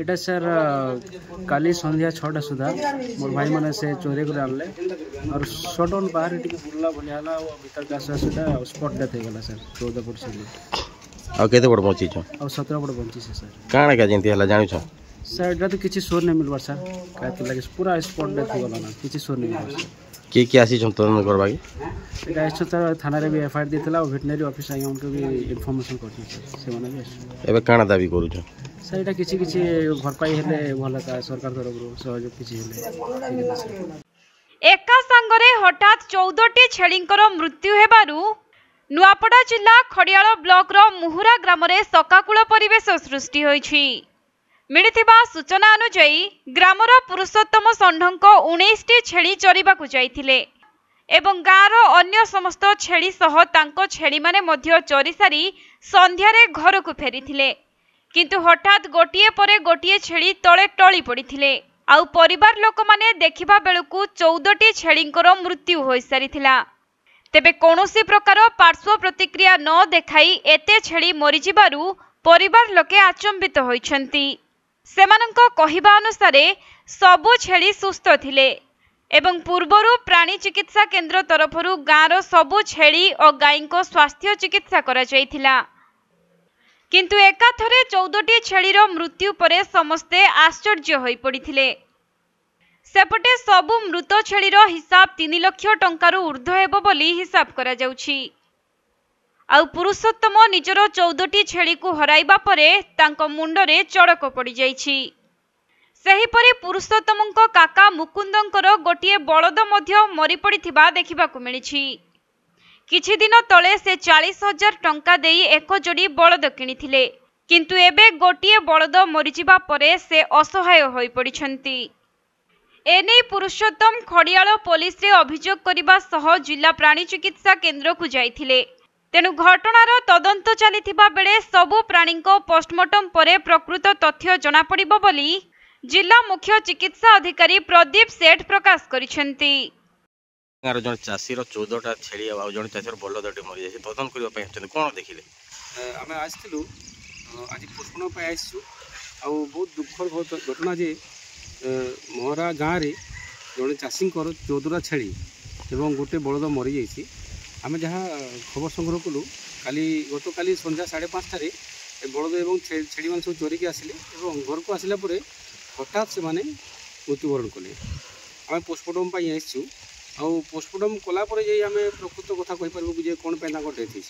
এটা सर काली संध्या 6टा सुधा मोर भाई माने से चोरी कर आनले और शॉटन बाहर टिके बुल्ला बनियाला और भीतर का सुधा स्पॉट डेथ हो गला सर 14 फुट से आ केते बड़ पहुंची छ और 17 फुट पहुंची से सर काना का जंती हला जानि छ सर एटा तो किछि सोर नहीं मिलबा सर काते लगे पूरा स्पॉट डेथ हो गला ना किछि सोर नहीं मिलबा सर के आसी छ तदन करबा की एटा एसो तर थाना रे भी एफआईआर दितला और वेटनरी ऑफिस आइ उनको भी इंफॉर्मेशन करछि सर से माने भी एबे काना दाबी करू छ सर एटा किछि किछि भरपाई हेले भला का सरकार तरफ सहयोग किछि हेले एका संगरे हठात 14टी छेलींकर मृत्यु हेबारु नुआपड़ा जिला खड़ियाल ब्लॉक रो मुहुरा ग्राम रे सकाकुल परिवेश सृष्टि होईछि। मिलिथिबा सूचना अनुसार ग्रामर पुरुषोत्तम षण्ढको 19टी छेली चरिबाकु जाइथिले एवं गाँर अन्य समस्त छेली सह तांको छेली माने मध्य चरी सारी संध्यारे घरकु फेरिथिले किंतु हठात गोटिए परे गोटिए छेली तळे टळी पड़िथिले आउ परिवार लोक माने देखिबा बेलकु 14टी छेलींकर मृत्यु होई सारिथिला। तेबे कोनोसी प्रकार पार्श्व प्रतिक्रिया न देखाई एते छेली मरि जिबारु परिवार लोके आचंबित होइछंती। सेमानंको कहिबा अनुसारे सबु छेली सुस्थ थिले एवं पूर्वरु प्राणी चिकित्सा केंद्र तरफरु गाँर सबु छेली और गायको स्वास्थ्य चिकित्सा करा जायथिला किंतु एकाथरे 14टी छेलीर मृत्यु परे समस्ते आश्चर्य होई पड़िथिले। सेपटे सबु मृत छेलीर हिसाब 3 लाख टंकारु ऊर्ध्व हेबो बोली हिसाब करा जाउछि। आउ पुरुषोत्तम निजर 14टी छेली को हराइबा परे तांको मुंडरे चड़क पड़ी जाइछि। सेहिपरि पुरुषोत्तमंको काका मुकुंदंकर गोटिए बलद मध्य मरि पड़िथिबा देखिबाकु मिलिछि। किछि दिन तले से 40,000 टंका देई एक जोड़ी बलद किनिथिले किंतु एबे गोटिए बलद मरिजिबा परे से असहाय होई पड़िछंती। एने पुरुषोत्तम खड़ियाल पुलिस रे अभियोग करिबा सह जिला प्राणी चिकित्सा केंद्र को जाइथिले तेनु घटनार तदंत चलिथिबा बेले सबु प्राणीको पोस्टमार्टम परे प्रकृत तथ्य जणा पड़िबो बोली जिला मुख्य चिकित्सा अधिकारी प्रदीप सेठ प्रकाश करिसेंती। गाँव जन चाषी 14टा छेली आ जन चाषी बलदटे मरी जाए तदन करने कौन देखिले आम आसलु आज पोषण पर आसु आ बहुत दुखर घटना जे मोहरा गाँव में जड़े चाषी 14टा छेली एवं गोटे बलद मरी जाइए आम जहाँ खबर संग्रह कलु गत काली संध्या 5:30 बलद एवं छेली मान सब चोरिकी आसिले घर को आसला हठात से माने मृत्युवरण कले आम पोस्टमार्टम पर आसु आ पोस्टमार्टम कलापर जे आम प्रकृत कथा कहीपर जे कौन डेथ होती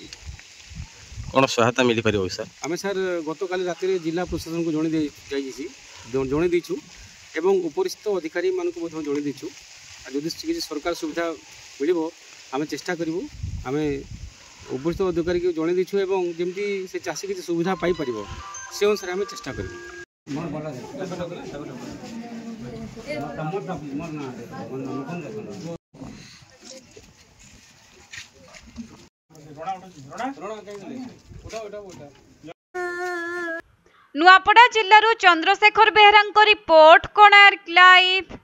कौन सहायता मिल पार सर आम सर गत काली राति जिला प्रशासन को जन देचु एवं उपरिस्थ अधिकारी मानक जन देचु जदि किसी सरकार सुविधा मिल आम चेष्टा करूँ आम उपरिस्थ अधिकारी को जन देचु एवं जमी से चाषी किसी सुविधा पाइपर से अनुसार आम चेष्टा करूँ। नुआपड़ा जिल्लारू चंद्रशेखर बेहरांको रिपोर्ट कोणार्क लाइव।